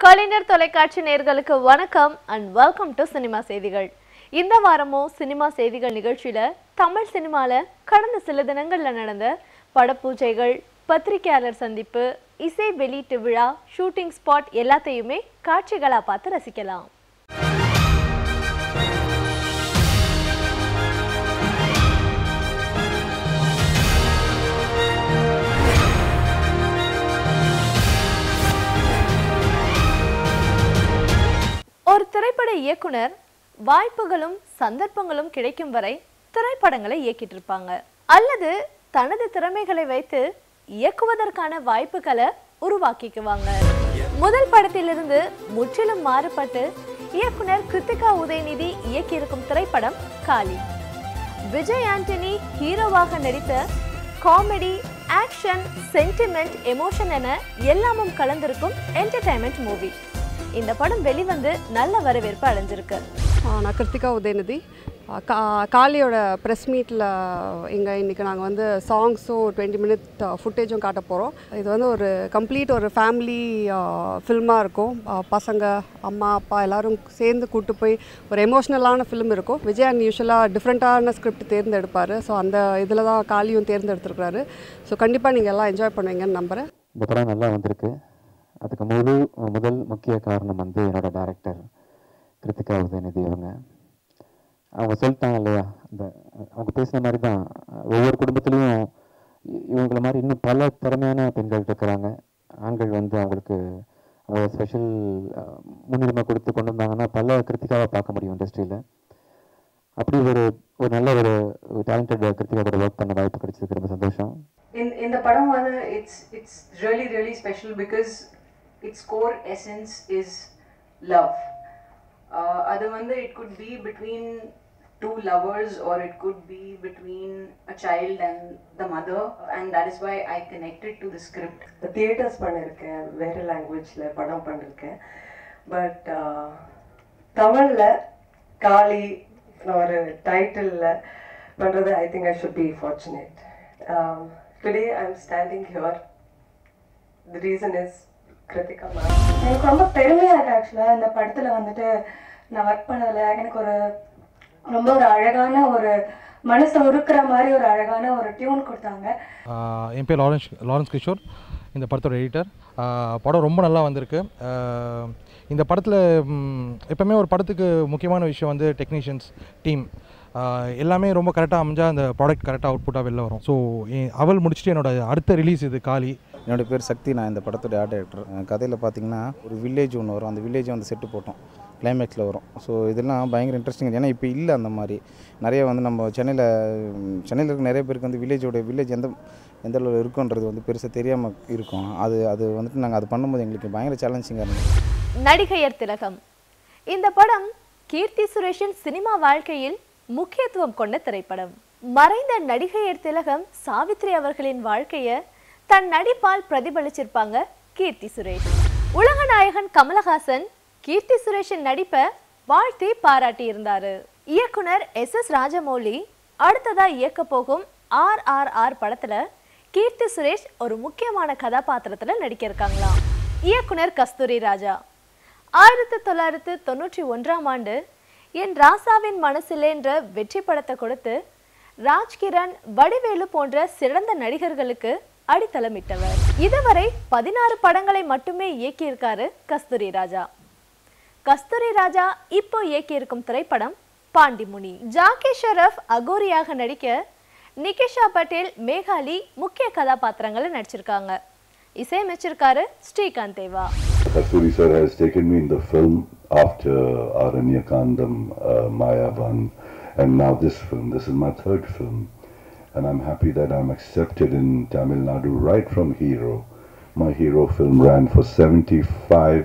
கலைஞர் தொலைக்காட்சி நேயர்களுக்கு வணக்கம் அண்ட் வெல்கம் டு சினிமா செய்திகள். இந்த வாரமும் சினிமா செய்திகள் நிகழ்ச்சியில தமிழ் சினிமால கடந்த சில தினங்கள்ல நடந்த படப்பூஜைகள், பத்திரிகையாளர் சந்திப்பு, இசை வெளியீட்டு விழா, ஷூட்டிங் ஸ்பாட் எல்லாத்தையுமே காட்சிகளா பார்த்து ரசிக்கலாம். ஒரு திரைப்பட இயக்குனர் வாய்ப்புகளும் சந்தர்ப்பங்களும் கிடைக்கும் வரை திரைப்படங்களை இயக்கிட்டு இருப்பாங்க, அல்லது தனது திறமைகளை வைத்து இயக்குவதற்கான வாய்ப்புகளை உருவாக்கிக்குவாங்க. முதல் படத்திலிருந்து முற்றிலும் மாறுபட்டு இயக்குனர் கிருத்திகா உதயநிதி இயக்கியிருக்கும் திரைப்படம் காளி. விஜய் ஆண்டனி ஹீரோவாக நடித்த காமெடி, ஆக்ஷன், சென்டிமெண்ட், எமோஷன் என எல்லாமும் கலந்திருக்கும் என்டர்டைன்மெண்ட் மூவி. இந்த படம் வெளிவந்து நல்ல வரவேற்பு அடைஞ்சிருக்கு. நான் கிருத்திகா உதயநிதி. காளியோட ப்ரெஸ் மீட்டில் இன்றைக்கி நாங்கள் வந்து சாங்ஸும் 20 மினிட் ஃபுட்டேஜும் காட்ட போகிறோம். இது வந்து ஒரு கம்ப்ளீட் ஒரு ஃபேமிலி ஃபில்மாக இருக்கும். பசங்க, அம்மா, அப்பா எல்லோரும் சேர்ந்து கூப்பிட்டு போய் ஒரு எமோஷ்னலான ஃபிலிம் இருக்கும். விஜயன் யூஸ்வலாக டிஃப்ரெண்ட்டான ஸ்கிரிப்ட் தேர்ந்தெடுப்பார். ஸோ அந்த இதில் தான் காளியும் தேர்ந்தெடுத்துருக்கிறாரு. ஸோ கண்டிப்பாக நீங்கள் எல்லாம் என்ஜாய் பண்ணுவீங்கன்னு நம்புகிறேன். இந்த படம் நல்லா வந்திருக்கு. அதுக்கு முதல் முக்கிய காரணம் வந்து என்னோட டைரக்டர் கிருத்திகா உதயநிதி. அவங்க சொல்லிட்டாங்க இல்லையா, அவங்க பேசின மாதிரி தான் ஒவ்வொரு குடும்பத்துலேயும் இவங்கள மாதிரி இன்னும் பல திறமையான பெண்கள் இருக்கிறாங்க. ஆண்கள் வந்து அவங்களுக்கு அவங்க ஸ்பெஷல் முன்னுரிமை கொடுத்து கொண்டு வந்தாங்கன்னா பல கிருத்திகாவை பார்க்க முடியும் இண்டஸ்ட்ரியில். அப்படி ஒரு நல்ல ஒரு டேலண்டட் கிருத்திகாவோட ஒர்க் பண்ண வாய்ப்பு கிடைச்சதுக்கு ரொம்ப சந்தோஷம். இந்த படம் வந்து it's really special because its core essence is love. அது வந்து it could be between two lovers or it could be between a child and the mother, and that is why I connected to the script. The theaters பண்ணிருக்கேன், வேற லாங்குவேஜ்ல படம் பண்ணிருக்கேன். But தமிழ்ல காளி ஒரு டைட்டில்ல பண்றது I think I should be fortunate. Today I am standing here. The reason is Krithika ma'am. எனக்கு ரொம்ப பெருமையாக இருக்குது. ஆக்சுவலாக இந்த படத்தில் வந்துட்டு நான் ஒர்க் பண்ணதில் எனக்கு ரொம்ப ஒரு அழகான ஒரு மனசை உருக்குற மாதிரி ஒரு அழகான ஒரு டியூன் கொடுத்தாங்க. என் பேர் லாரன்ஸ் கிஷோர், இந்த படத்தோட எடிட்டர். படம் ரொம்ப நல்லா வந்திருக்கு. இந்த படத்தில் எப்போவுமே ஒரு படத்துக்கு முக்கியமான விஷயம் வந்து டெக்னீஷியன்ஸ் டீம் எல்லாமே ரொம்ப கரெக்டாக அமைஞ்சால் அந்த ப்ராடக்ட் கரெக்டாக அவுட்புட்டாக வெளில வரும். ஸோ அவள் முடிச்சுட்டு என்னோடய அடுத்த ரிலீஸ் இது காளி. என்னோடய பேர் சக்தி, நான் இந்த படத்தோட ஆர்ட் டைரக்டர். கதையில் பார்த்திங்கன்னா ஒரு வில்லேஜ் ஒன்று வரும், அந்த வில்லேஜை வந்து செட்டு போட்டோம், கிளைமேக்ஸில் வரும். ஸோ இதெல்லாம் பயங்கர இன்ட்ரெஸ்டிங். ஏன்னா இப்போ இல்லை அந்த மாதிரி நிறைய வந்து நம்ம சென்னையில் இருக்க நிறைய பேருக்கு வந்து வில்லேஜ் எந்த அளவில் இருக்குன்றது வந்து பெருசாக தெரியாமல் இருக்கும். அது வந்துட்டு நாங்கள் அது பண்ணும்போது எங்களுக்கு பயங்கர சேலஞ்சிங்காக இருந்தது. நடிகையர் திலகம். இந்த படம் கீர்த்தி சுரேஷின் சினிமா வாழ்க்கையில் முக்கியத்துவம் கொண்ட திரைப்படம். மறைந்த நடிகையர் திலகம் சாவித்ரி அவர்களின் வாழ்க்கையை தன் நடிப்பால் பிரதிபலிச்சிருப்பாங்க கீர்த்தி சுரேஷ். உலக நாயகன் கமலஹாசன் கீர்த்தி சுரேஷின் நடிப்பை வாழ்த்தி பாராட்டி இருந்தாரு. இயக்குனர் SS ராஜமௌலி அடுத்ததா இயக்க போகும் RRR படத்துல கீர்த்தி சுரேஷ் ஒரு முக்கியமான கதாபாத்திரத்துல நடிக்க இருக்காங்களாம். இயக்குனர் கஸ்தூரி ராஜா 1991ஆம் ஆண்டு என் ராசாவின் மனசிலே என்ற வெற்றி படத்தை கொடுத்து ராஜ்கிரண், வடிவேலு போன்ற சிறந்த நடிகர்களுக்கு அடித்தளமிட்டவர். இதுவரை 16 படங்களை மட்டுமே இயக்கியிருக்காரு கஸ்தூரி ராஜா. கஸ்தூரி ராஜா இப்போ இயக்கியிருக்கும் திரைப்படம் பாண்டிமுனி. ஜாக்கி ஷெரஃப் அகோரியாக நடிக்க நிகிஷா பட்டேல், மேகாலி முக்கிய கதாபாத்திரங்களை நடிச்சிருக்காங்க. இசையமைச்சிருக்காரு ஸ்ரீகாந்த் தேவா. Kasturi sir has taken me in the film after Aranyakandam, Mayavan, and now this film. This is my third film, and I'm happy that I'm accepted in Tamil Nadu right from Hero. My Hero film ran for 75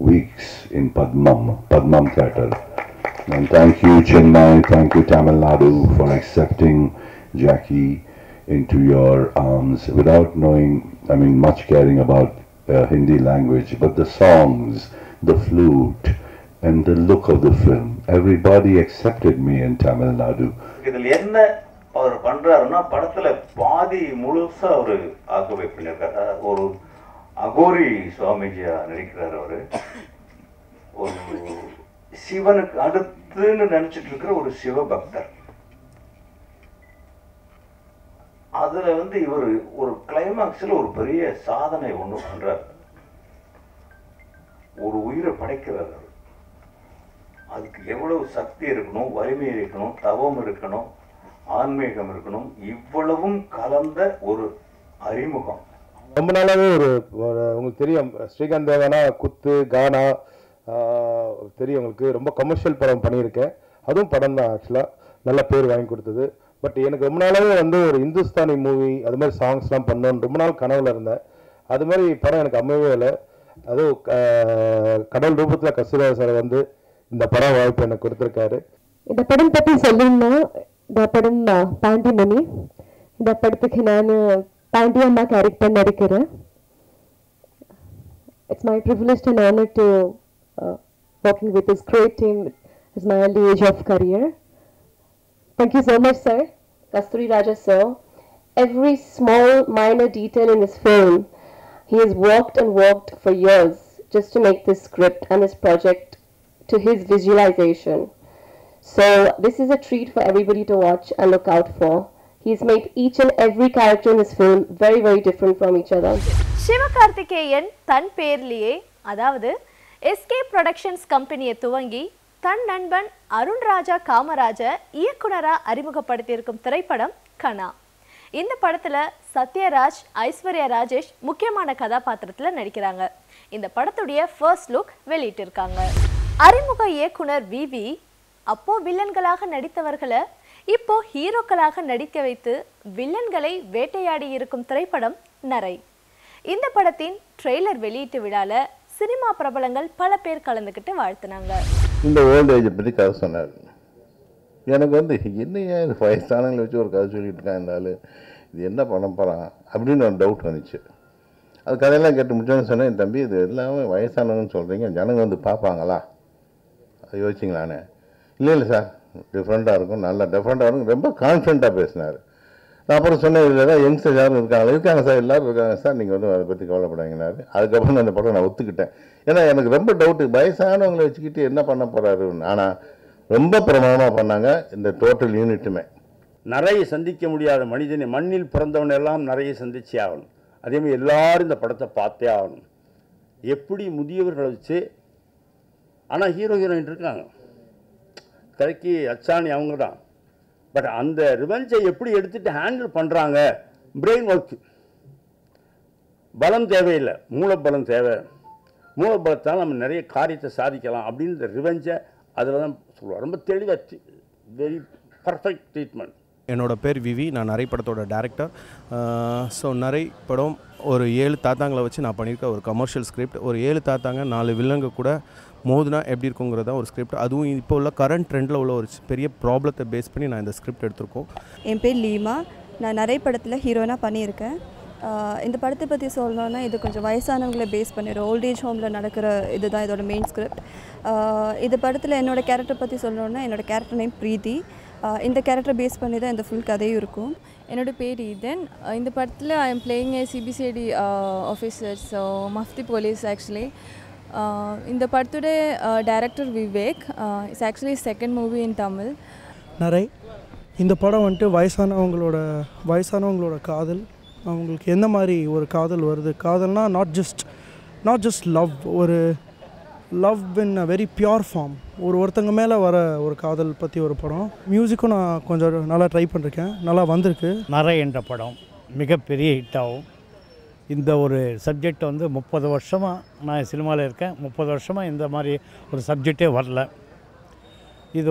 weeks in Padmam Theatre. And thank you Chennai, thank you Tamil Nadu for accepting Jackie into your arms without knowing, much caring about Hindi language, but the songs, the flute, and the look of the film, everybody accepted me in Tamil Nadu. இதில் என்ன அவர் பண்றாருன்னா படத்துல பாதி முழுசா ஒரு occupy பண்ணியிருக்காரு. ஒரு அகோரி சுவாமிஜியா நடிக்கிறார். அவர் ஒரு சிவனுக்கு அடுத்துன்னு நினைச்சிட்டு இருக்கிற ஒரு சிவபக்தர். அதுல இவர் ஒரு கிளைமாக்ஸ்ல ஒரு பெரிய சாதனை ஒண்ணு பண்றார். ஒரு உயிரை படைக்கிறார். அதுக்கு எவ்வளவு சக்தி இருக்கணும், வலிமை இருக்கணும், தவம் இருக்கணும், ஆன்மீகம் இருக்கணும், இவ்வளவும் கலந்த ஒரு அறிமுகம். ரொம்ப நாளாவே ஒரு உங்களுக்கு தெரியும், ஸ்ரீகாந்த் தேவானா குத்து கானா தெரியும் உங்களுக்கு. ரொம்ப கமர்ஷியல் படம் பண்ணியிருக்கேன். அதுவும் படம் தான் ஆக்சுவலாக நல்ல பேர் வாங்கி கொடுத்தது. பட் எனக்கு ரொம்ப நாளாவே ஒரு இந்துஸ்தானி மூவி அது மாதிரி சாங்ஸ்லாம் பண்ணணும்னு ரொம்ப நாள் கனவுல இருந்தேன். அது மாதிரி படம் எனக்கு அமையவே இல்லை. அதுவும் கடவுள் ரூபத்தில் கஸ்தூரிராஜ் சார் இந்த படம் வாய்ப்பு எனக்கு கொடுத்துருக்காரு. இந்த படம் பற்றி சொல்லணும்னா, இந்த படம் பாண்டிமணி. இந்த படத்துக்கு நான் பாண்டியம்மா கேரக்டர் நடிக்கிறேன். It's my privilege and honor to working with this great team at my early age of career. Thank you so much, sir. Kasturi Raja sir. Every small minor detail in this film, he has worked and worked for years just to make this script and this project to his visualization. So this is a treat for everybody to watch and look out for. He's made each and every character in this film very, very different from each other. Sivakarthikeyan தன் பேர்லேயே, அதாவது SK productions கம்பெனியை துவங்கி தன் நண்பன் அருண் ராஜா காமராஜ இயக்குனரா அறிமுகப்படுத்தியிருக்கும் திரைப்படம் கனா. இந்த படத்துல சத்யராஜ், ஐஸ்வர்யா ராஜேஷ் முக்கியமான கதாபாத்திரத்துல நடிக்கிறாங்க. இந்த படத்துடைய ஃபர்ஸ்ட் லுக் வெளியிட்டிருக்காங்க. அறிமுக இயக்குனர் விவி அப்போ வில்லன்களாக நடித்தவர்களை இப்போ ஹீரோக்களாக நடிக்க வைத்து வில்லன்களை வேட்டையாடி இருக்கும் திரைப்படம் நரை. இந்த படத்தின் ட்ரெய்லர் வெளியீட்டு விழால சினிமா பிரபலங்கள் பல பேர் கலந்துக்கிட்டு வாழ்த்துனாங்க. இந்த ஓல்ட் ஏஜை பற்றி கதை சொன்னார். எனக்கு என்னையா வயசானங்களை வச்சு ஒரு கதை சொல்லிட்டு இருக்கான் இருந்தாலும் இது என்ன பண்ண போகிறான் அப்படின்னு ஒரு டவுட் வந்துச்சு. அது கதையெல்லாம் கேட்டு முடிச்சோன்னு சொன்னேன், என் தம்பி இது எல்லாமே வயசானவங்கன்னு சொல்கிறீங்க, ஜனங்க பார்ப்பாங்களா அது யோசிச்சிங்களானே. இல்லை சார், டிஃப்ரெண்ட்டாக இருக்கும், நல்லா டிஃப்ரெண்ட்டாக இருக்கும், ரொம்ப கான்ஃபிடண்ட்டாக பேசினார். நான் அப்புறம் சொன்னேன், இதில் ஏதாவது யங்ஸ்டர்ஸ் யாரும் இருக்காங்க சார், எல்லோரும் இருக்காங்க சார், நீங்கள் அதை பற்றி கவலைப்படாங்கன்னாரு. அதுக்கப்புறம் அந்த படம் நான் ஒத்துக்கிட்டேன். ஏன்னா எனக்கு ரொம்ப டவுட்டு, வயசானவங்களை வச்சுக்கிட்டு என்ன பண்ண போகிறாருன்னு. ஆனால் ரொம்ப பிரமாதமாக பண்ணாங்க இந்த டோட்டல் யூனிட்டுமே. நிறைய சந்திக்க முடியாத மனிதனை, மண்ணில் பிறந்தவன் எல்லாம் நிறைய சந்திச்சே ஆகணும். அதேமாதிரி எல்லாரும் இந்த படத்தை பார்த்தே ஆகணும். எப்படி முதியவர்களை வச்சு, ஆனால் ஹீரோ ஹீரோயின் இருக்காங்க, கரைக்கு அச்சாணி அவங்க தான். பட் அந்த ரிவெஞ்சை எப்படி எடுத்துகிட்டு ஹேண்டில் பண்ணுறாங்க, பிரெயின் ஒர்க்கு, பலம் தேவையில்லை, மூலப்பலம் தேவை. மூலப்பலத்தால் நம்ம நிறைய காரியத்தை சாதிக்கலாம் அப்படின்ற ரிவெஞ்சை அதில் தான் சொல்லுவார். ரொம்ப தெளிவாக, வெரி பர்ஃபெக்ட் ட்ரீட்மெண்ட். என்னோட பேர் விவி, நான் நரை படத்தோட டேரக்டர். ஸோ நரை படம் ஒரு 7 தாத்தாங்களை வச்சு நான் பண்ணியிருக்கேன். ஒரு கமர்ஷியல் ஸ்கிரிப்ட், ஒரு 7 தாத்தாங்க 4 வில்லங்க கூட மோதுனா எப்படி இருக்குங்கிறதா ஒரு ஸ்கிரிப்ட். அதுவும் இப்போ உள்ள கரண்ட் ட்ரெண்டில் உள்ள ஒரு பெரிய ப்ராப்ளத்தை பேஸ் பண்ணி நான் இந்த ஸ்கிரிப்ட் எடுத்திருக்கோம். என் பேர் லீமா, நான் நிறைய படத்தில் ஹீரோனாக பண்ணியிருக்கேன். இந்த படத்தை பற்றி சொல்லணுன்னா, இது கொஞ்சம் வயசானவங்களை பேஸ் பண்ணிடும், ஓல்டேஜ் ஹோமில் நடக்கிற இதுதான் இதோட மெயின் ஸ்கிரிப்ட். இந்த படத்தில் என்னோடய கேரக்டர் பற்றி சொல்லணுன்னா, என்னோடய கேரக்டர் நேம் பிரீத்தி. இந்த கேரக்டர் பேஸ் பண்ணி தான் இந்த ஃபுல் கதையும் இருக்கும். என்னோடய பேர் ஈதன். இந்த படத்தில் I am playing a CBCID officer, so மஃப்தி போலீஸ் ஆக்சுவலி. இந்த படத்தோட director Vivek. It's actually second movie in Tamil. நரை. இந்த படம் வயசானவங்களோட காதல், அவங்களுக்கு எந்த மாதிரி ஒரு காதல் வருது, காதல்னா நாட் ஜஸ்ட் லவ், ஒரு love in a very pure form, ஒருத்தங்க மேலே வர ஒரு காதல் பற்றி ஒரு படம். மியூசிக்கும் நான் கொஞ்சம் நல்லா ட்ரை பண்ணியிருக்கேன், நல்லா வந்திருக்கு. நரை என்ற படம் மிகப்பெரிய ஹிட் ஆகும். இந்த ஒரு சப்ஜெக்ட் 30 வருஷமாக நான் சினிமாவில் இருக்கேன். 30 வருஷமாக இந்த மாதிரி ஒரு சப்ஜெக்டே வரல. இது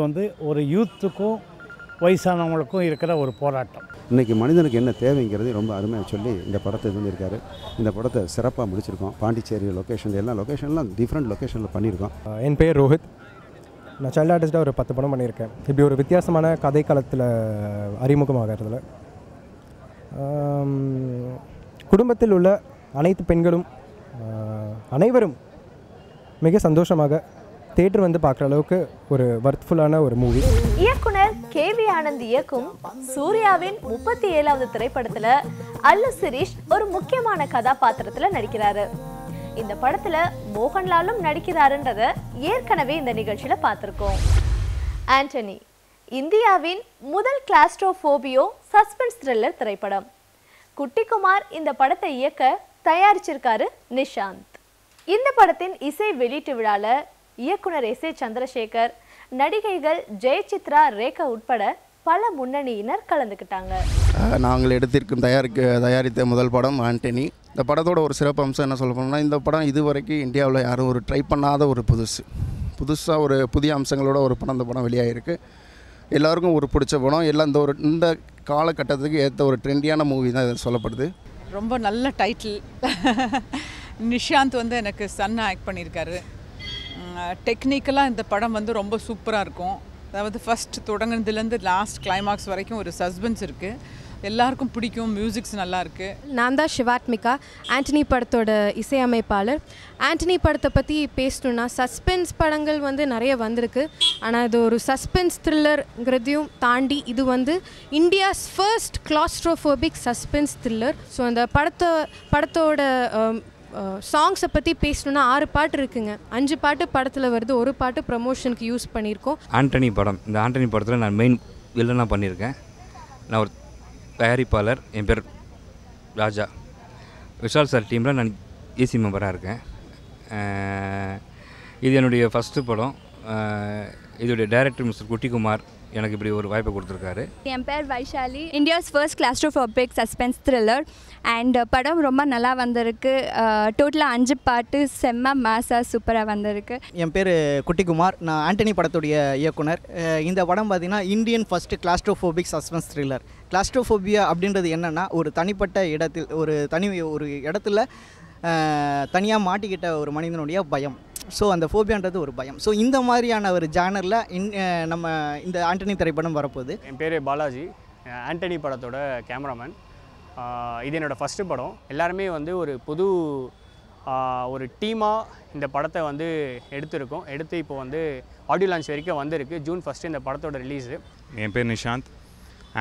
ஒரு யூத்துக்கும் வயசானவங்களுக்கும் இருக்கிற ஒரு போராட்டம். இன்றைக்கி மனிதனுக்கு என்ன தேவைங்கிறது ரொம்ப அருமையாக சொல்லி இந்த படத்தை இருக்காரு. இந்த படத்தை சிறப்பாக முடிச்சிருக்கோம். பாண்டிச்சேரி லொக்கேஷன், எல்லா லொக்கேஷன்லாம் டிஃப்ரெண்ட் லொக்கேஷனில் பண்ணியிருக்கோம். என் பேர் ரோஹித். நான் சைல்டு ஆர்டிஸ்ட்டாக ஒரு 10 படம் பண்ணியிருக்கேன். இப்படி ஒரு வித்தியாசமான கதை காலத்தில் அறிமுகமாகிறதுல குடும்பத்தில் உள்ள அனைத்து பெண்களும் அனைவரும் மிக சந்தோஷமாக தியேட்டர் பார்க்குற அளவுக்கு ஒரு வர்த்ஃபுல்லான ஒரு மூவி. இயக்குனர் KV ஆனந்த் இயக்கும் சூர்யாவின் 37வது திரைப்படத்துல அல்லு சிரீஷ் ஒரு முக்கியமான கதாபாத்திரத்துல நடிக்கிறாரு. இந்த படத்துல மோகன்லாலும் நடிக்கிறாருன்றத ஏற்கனவே இந்த நிகழ்ச்சியில பார்த்திருக்கோம். ஆண்டனி இந்தியாவின் முதல் கிளாஸ்ட்ரோபோபியோ சஸ்பென்ஸ் த்ரில்லர் திரைப்படம். குட்டிக்குமார் இந்த படத்தை இயக்க தயாரிச்சிருக்காரு நிஷாந்த். இந்த படத்தின் இசை வெளியீட்டு விழால இயக்குனர் எஸ் ஏ சந்திரசேகர், நடிகைகள் ஜெயசித்ரா, ரேகா உட்பட பல முன்னணியினர் கலந்துக்கிட்டாங்க. நாங்கள் தயாரித்த முதல் படம் ஆண்டனி. இந்த படத்தோட ஒரு சிறப்பு அம்சம் என்ன சொல்ல போனோம்னா, இந்த படம் இதுவரைக்கும் இந்தியாவில் யாரும் ஒரு ட்ரை பண்ணாத ஒரு புதுசாக ஒரு புதிய அம்சங்களோட ஒரு படம் இந்த படம் வெளியாகிருக்கு. எல்லாருக்கும் ஒரு பிடிச்ச படம். எல்லாம் இந்த காலகட்டத்துக்கு ஏற்ற ஒரு ட்ரெண்டியான மூவி தான் இது சொல்லப்படுது. ரொம்ப நல்ல டைட்டில். நிஷாந்த் எனக்கு சன்னா ஆக்ட் பண்ணியிருக்காரு. டெக்னிக்கலாக இந்த படம் ரொம்ப சூப்பராக இருக்கும். அதாவது ஃபஸ்ட் தொடங்கினதுலேருந்து லாஸ்ட் கிளைமாக்ஸ் வரைக்கும் ஒரு சஸ்பென்ஸ் இருக்குது. எல்லாருக்கும் பிடிக்கும். மியூசிக்ஸ் நல்லா இருக்குது. நான் தான் சிவாத்மிகா, ஆண்டனி படத்தோட இசையமைப்பாளர். ஆண்டனி படத்தை பற்றி பேசணுன்னா, சஸ்பென்ஸ் படங்கள் நிறைய வந்திருக்கு. ஆனால் இது ஒரு சஸ்பென்ஸ் த்ரில்லருங்கிறதையும் தாண்டி இது India's first claustrophobic suspense thriller. So அந்த படத்தோட சாங்ஸை பற்றி பேசணுன்னா 6 பாட்டு இருக்குங்க. 5 பாட்டு படத்தில் வருது, ஒரு பாட்டு ப்ரமோஷனுக்கு யூஸ் பண்ணியிருக்கோம். ஆண்டனி படம், இந்த ஆண்டனி படத்தில் நான் மெயின் வில்லனாக பண்ணியிருக்கேன். நான் ஒரு தயாரிப்பாளர். என் பேர் ராஜா. விஷால் சார் டீமில் நான் ஏசி மெம்பராக இருக்கேன். இது என்னுடைய ஃபஸ்ட்டு படம். இதோடைய டைரக்டர் மிஸ்டர் குட்டிக்குமார் எனக்கு இப்படி ஒரு வாய்ப்பை கொடுத்துருக்காரு. என் பேர் Vaishali. India's first claustrophobic suspense thriller and படம் ரொம்ப நல்லா வந்திருக்கு. டோட்டலாக 5 பாட்டு செம்ம மாசாக சூப்பராக வந்திருக்கு. என் பேர் குட்டிக்குமார். நான் ஆண்டனி படத்துடைய இயக்குனர். இந்த படம் பார்த்திங்கன்னா Indian first claustrophobic suspense thriller. Claustrophobia அப்படின்றது என்னென்னா, ஒரு தனிப்பட்ட இடத்தில் ஒரு இடத்துல தனியாக மாட்டிக்கிட்ட ஒரு மனிதனுடைய பயம். ஸோ அந்த ஃபோபியான்றது ஒரு பயம். ஸோ இந்த மாதிரியான ஒரு ஜானரில் நம்ம இந்த ஆண்டனி திரைப்படம் வரப்போகுது. என் பேர் பாலாஜி, ஆண்டனி படத்தோட கேமராமேன். இது என்னோடய ஃபஸ்ட்டு படம். எல்லாருமே ஒரு புது ஒரு டீமாக இந்த படத்தை எடுத்திருக்கோம். இப்போ ஆடியோ லான்ச் வரைக்கும் வந்திருக்கு. ஜூன் 1 இந்த படத்தோட ரிலீஸு. என் பேர் நிஷாந்த்.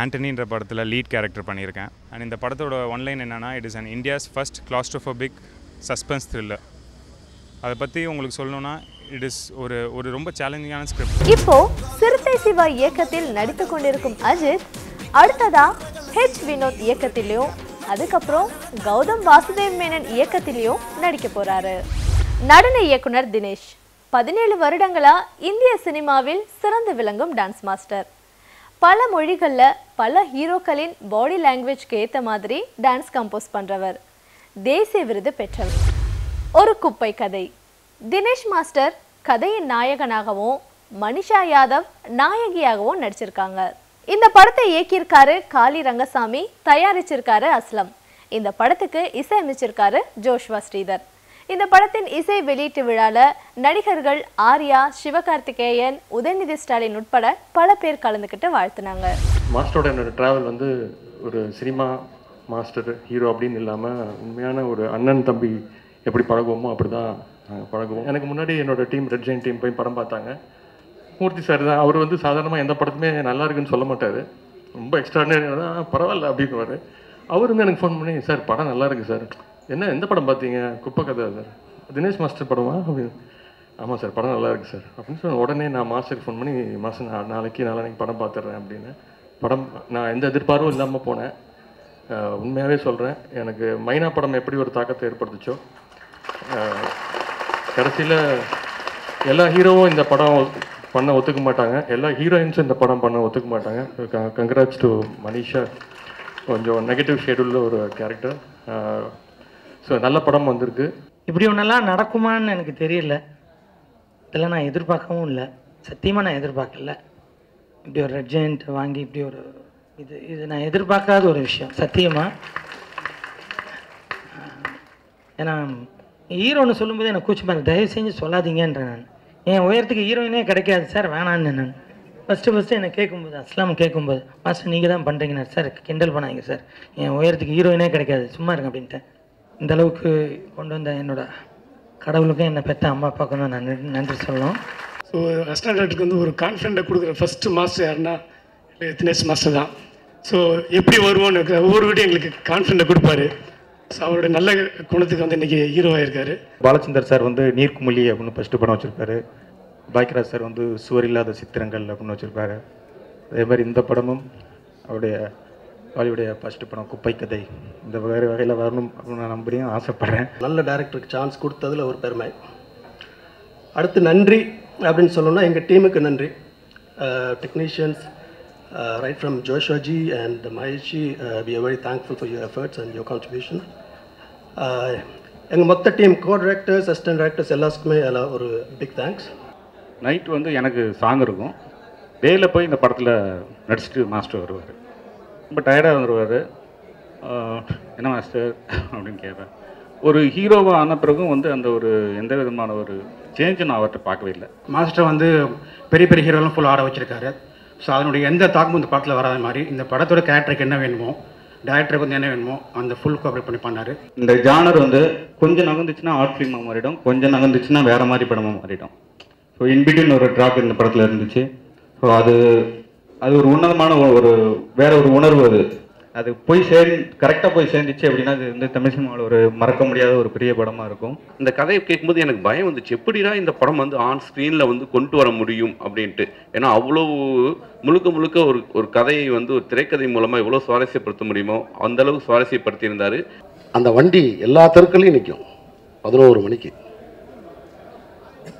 ஆண்டனின்ற படத்தில் லீட் கேரக்டர் பண்ணியிருக்கேன். அண்ட் இந்த படத்தோட ஒன்லைன் என்னென்னா, it is an India's first claustrophobic suspense thriller. அதை பற்றி உங்களுக்கு சொல்லணும்னா, இட் இஸ் ஒரு ரொம்ப சேலஞ்சிங்கான ஸ்கிரிப்ட். இப்போ சிறுத்தை சிவா இயக்கத்தில் நடித்து கொண்டிருக்கும் அஜித் அடுத்ததா வினோத் இயக்கத்திலையும், அதுக்கப்புறம் கௌதம் வாசுதேவ் மேனன் இயக்கத்திலையும் நடிக்க போறாரு. நடன இயக்குனர் தினேஷ் 17 வருடங்களா இந்திய சினிமாவில் சிறந்து விளங்கும் டான்ஸ் மாஸ்டர். பல மொழிகளில் பல ஹீரோக்களின் பாடி லாங்குவேஜ்க்கு ஏற்ற மாதிரி டான்ஸ் கம்போஸ் பண்ணுறவர். தேசிய விருது பெற்றவர். ஒரு குப்பை கதை. தினேஷ் மாஸ்டர் கதையின் நாயகனாகவும் மனிஷா யாதவ் நாயகியாகவும் நடிச்சிருக்காங்க. இந்த படத்தை இயக்கியிருக்காரு காளி ரங்கசாமி, தயாரிச்சிருக்காரு அஸ்லம். இந்த படத்துக்கு இசையமைச்சிருக்காரு ஜோஷ்வா ஸ்ரீதர். இந்த படத்தின் இசை வெளியீட்டு விழால நடிகர்கள் ஆர்யா, சிவகார்த்திகேயன், உதயநிதி ஸ்டாலின் உட்பட பல பேர் கலந்துக்கிட்டு வாழ்த்துனாங்க. மாஸ்டரோட என்னோட ட்ராவல் ஒரு சினிமா மாஸ்டர் ஹீரோ அப்படின்னு இல்லாமல் உண்மையான ஒரு அண்ணன் தம்பி எப்படி பழகுவோமோ அப்படி தான் பழகுவோம். எனக்கு முன்னாடி என்னோட டீம் ரெட் ஜெயின் டீம் போய் படம் பார்த்தாங்க. மூர்த்தி சார் தான். அவர் சாதாரணமாக எந்த படத்துமே நல்லா இருக்குன்னு சொல்ல மாட்டார். ரொம்ப எக்ஸ்ட்ராடினரி தான், பரவாயில்ல அப்படின்னுவார். அவர் எனக்கு ஃபோன் பண்ணி, சார் படம் நல்லா இருக்குது சார், என்ன எந்த படம் பார்த்தீங்க? குப்பை கதை சார். தினேஷ் மாஸ்டர் படமா அப்படின்னு. ஆமாம் சார் படம் நல்லா இருக்குது சார் அப்படின்னு சொன்ன உடனே நான் மாஸ்டருக்கு ஃபோன் பண்ணி, மாஸ்டர் நான் நாளைக்கு படம் பார்த்துட்றேன் அப்படின்னு. படம் நான் எந்த எதிர்பார்ப்பும் இல்லாமல் போனேன். உண்மையாகவே சொல்கிறேன், எனக்கு மைனா படம் எப்படி ஒரு தாக்கத்தை ஏற்படுத்துச்சோ, கடைசியில் எல்லா ஹீரோவும் இந்த படம் பண்ண ஒத்துக்க மாட்டாங்க, எல்லா ஹீரோயின்ஸும் இந்த படம் பண்ண ஒத்துக்க மாட்டாங்க. Congrats to Manisha. கொஞ்சம் நெகட்டிவ் ஷெடியூலில் ஒரு கேரக்டர். ஸோ நல்ல படம் வந்திருக்கு. இப்படி ஒன்றெல்லாம் நடக்குமான்னு எனக்கு தெரியல. இதெல்லாம் நான் எதிர்பார்க்கவும் இல்லை. சத்தியமாக நான் எதிர்பார்க்கல. இப்படி ஒரு ரெட் ஜெயண்ட் வாங்கி இப்படி ஒரு இது நான் எதிர்பார்க்காத ஒரு விஷயம் சத்தியமாக. ஏன்னா ஹீரோன்னு சொல்லும்போது எனக்கு கூச்சமாக, தயவு செஞ்சு சொல்லாதீங்கன்ற. நான் என் உயரத்துக்கு ஹீரோயினே கிடைக்காது சார், வேணான்னு. நான் ஃபஸ்ட்டு என்னை கேட்கும்போது, அஸ்லாம் கேட்கும்போது, மாஸ்டர் நீங்கள் தான் பண்ணுறீங்கண்ணா சார், கிண்டல் பண்ணாங்க சார், என் உயரத்துக்கு ஹீரோயினே கிடைக்காது, சும்மா இருங்க அப்படின்ட்டேன். இந்த அளவுக்கு கொண்டு வந்த என்னோட கடவுளுக்கும் என்னை பெற்ற அம்மா அப்பாவுக்கும் தான் நான் நன்றி சொல்லணும். ஸோ அசிஸ்டன்ட் டைரக்டருக்கு ஒரு கான்ஃபிடென்ட்டை கொடுக்குற ஃபஸ்ட்டு மாஸ்டர் யாருன்னா தினேஷ் மாஸ்டர் தான். ஸோ எப்படி வருவோன்னு ஒவ்வொரு வீட்டையும் எங்களுக்கு கான்ஃபிடென்ட்டை கொடுப்பாரு. ஸோ அவரோட நல்ல குணத்துக்கு வந்து இன்றைக்கி ஹீரோவாக இருக்கார். பாலச்சந்தர் சார் வந்து நீர்க்குமிழி அப்படின்னு ஃபஸ்ட்டு படம் வச்சுருக்காரு. பாக்கியராஜ் சார் வந்து சுவர் இல்லாத சித்திரங்கள் அப்படின்னு வச்சுருக்காரு. அதே மாதிரி இந்த படமும் அவருடைய அவளுடைய ஃபஸ்ட்டு படம் குப்பை கதை இந்த வேறு வகையில் வரணும் அப்படின்னு நான் நம்புறேன், ஆசைப்பட்றேன். நல்ல டைரக்டருக்கு சான்ஸ் கொடுத்ததில் ஒரு பெருமை. அடுத்து நன்றி அப்படின்னு சொல்லணும்னா எங்கள் டீமுக்கு நன்றி. Technicians right from Joshua ji and Maheshi, we are very thankful for your efforts and your contribution. எங்கள் மொத்த டீம் co-directors, assistant directors எல்லாருக்குமே ஒரு பிக் தேங்க்ஸ். நைட் வந்து எனக்கு சாங் இருக்கும். டேயில் போய் இந்த படத்தில் நடிச்சுட்டு மாஸ்டர் வருவார். ரொம்ப டயர்டாக வந்துடுவார். என்ன மாஸ்டர் அப்படின்னு கேட்பேன். ஒரு ஹீரோவாக ஆன பிறகும் வந்து அந்த ஒரு எந்த விதமான ஒரு சேஞ்சு நான் அவர்கிட்ட பார்க்கவே இல்லை. மாஸ்டர் வந்து பெரிய பெரிய ஹீரோலாம் ஃபுல் ஆட வச்சுருக்காரு. ஸோ அதனுடைய எந்த தாக்கமும் இந்த படத்தில் வராத மாதிரி இந்த படத்தோட கேரக்டருக்கு என்ன வேணுமோ, டேரக்டருக்கு வந்து என்ன வேணுமோ அந்த ஃபுல் கோஆப்ரேட் பண்ணி பண்ணார். இந்த ஜானர் வந்து கொஞ்சம் நகர்ந்துச்சுன்னா ஆர்ட் ஃபிலிமாக மாறிடும், கொஞ்சம் நகர்ந்துச்சுன்னா வேறு மாதிரி படமாக மாறிடும். ஸோ இன்பிட்வீன் ஒரு ட்ராப் இந்த படத்தில் இருந்துச்சு. ஸோ அது ஒரு உன்னதமான ஒரு வேற ஒரு உணர்வு. அது போய் கரெக்டாக போய் சேர்ந்துச்சு அப்படின்னா அது வந்து தமிழ் சினிமாவில் ஒரு மறக்க முடியாத ஒரு பெரிய படமாக இருக்கும். இந்த கதையை கேட்கும்போது எனக்கு பயம் வந்துச்சு, எப்படின்னா இந்த படம் வந்து ஆன் ஸ்க்ரீனில் வந்து கொண்டு வர முடியும் அப்படின்ட்டு. ஏன்னா அவ்வளோ முழுக்க ஒரு கதையை வந்து ஒரு திரைக்கதை மூலமாக எவ்வளோ சுவாரஸ்யப்படுத்த முடியுமோ அந்தளவுக்கு சுவாரஸ்யப்படுத்தியிருந்தார். அந்த வண்டி எல்லா தெருக்களையும் நிற்கும் 11 மணிக்கு.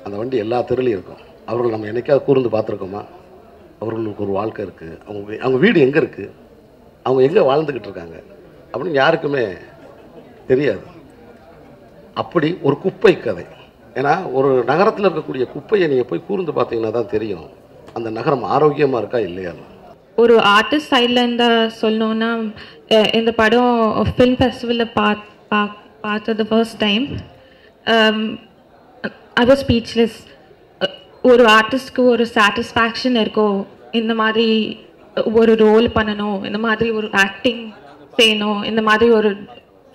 அந்த வண்டி எல்லா தெருலையும் இருக்கும். அவர்கள் நம்ம என்னைக்காவது கூர்ந்து பார்த்துருக்கோமா? அவர்களுக்கு ஒரு வாழ்க்கை இருக்குது, அவங்க வீடு எங்கே இருக்குது, அவங்க எங்கே வாழ்ந்துக்கிட்டு இருக்காங்க அப்படின்னு யாருக்குமே தெரியாது. அப்படி ஒரு குப்பை கதை. ஏன்னா ஒரு நகரத்தில் இருக்கக்கூடிய குப்பையை நீங்கள் போய் கூர்ந்து பார்த்தீங்கன்னா தான் தெரியும் அந்த நகரம் ஆரோக்கியமாக இருக்கா இல்லையா. ஒரு ஆர்டிஸ்ட் சைடில் இருந்தால் சொல்லணுன்னா இந்த படம் ஃபிலிம் ஃபெஸ்டிவலில் பார்த்தது first time. I was speechless. ஒரு ஆர்டிஸ்ட்க்கு ஒரு சாட்டிஸ்ஃபேக்ஷன் இருக்கும், இந்த மாதிரி ஒரு ரோல் பண்ணணும், இந்த மாதிரி ஒரு ஆக்டிங் செய்யணும், இந்த மாதிரி ஒரு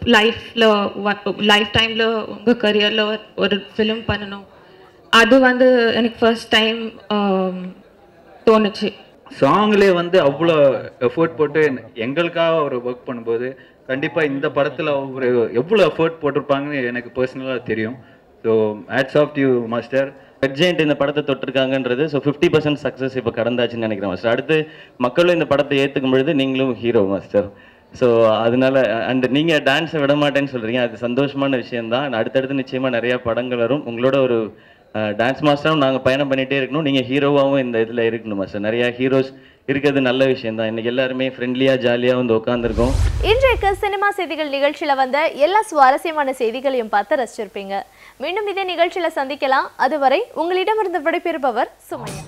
லைஃப் டைமில் உங்கள் கரியரில் ஒரு ஃபிலிம் பண்ணணும். அது வந்து எனக்கு ஃபர்ஸ்ட் டைம் தோணுச்சு. சாங்லேயே வந்து அவ்வளோ எஃபர்ட் போட்டு எங்களுக்காக ஒரு ஒர்க் பண்ணும்போது கண்டிப்பாக இந்த படத்தில் ஒரு எவ்வளோ எஃபர்ட் போட்டிருப்பாங்கன்னு எனக்கு பர்சனலாக தெரியும். So hats off you master. Red Giant இந்த படத்தை தொட்டிருக்காங்கன்றது ஸோ 50% சக்ஸஸ் இப்போ கடந்தாச்சுன்னு நினைக்கிறேன் மாஸ்டர். அடுத்து மக்களும் இந்த படத்தை ஏற்றுக்கும் பொழுது நீங்களும் ஹீரோ மாஸ்டர். ஸோ அதனால அண்ட் நீங்கள் டான்ஸை விட மாட்டேன்னு சொல்கிறீங்க, அது சந்தோஷமான விஷயந்தான். அடுத்தடுத்து நிச்சயமாக நிறையா படங்கள் வரும். உங்களோட ஒரு டான்ஸ் மாஸ்டரும் நாங்கள் பயணம் பண்ணிகிட்டே இருக்கணும், நீங்கள் ஹீரோவாகவும் இந்த இதில் இருக்கணும் மாஸ்டர். நிறையா ஹீரோஸ் இருக்கிறது நல்ல விஷயம் தான். இன்னைக்கு எல்லாருமே ஃப்ரெண்ட்லியாக ஜாலியாக வந்து உட்காந்துருக்கோம். இன்றைக்கு சினிமா செய்திகள் நிகழ்ச்சியில் வந்த எல்லா சுவாரஸ்யமான செய்திகளையும் பார்த்து ரசிச்சிருப்பீங்க. மீண்டும் இதே நிகழ்ச்சியில் சந்திக்கலாம். அதுவரை உங்களிடமிருந்து விடைபெறுபவர் சுமையா.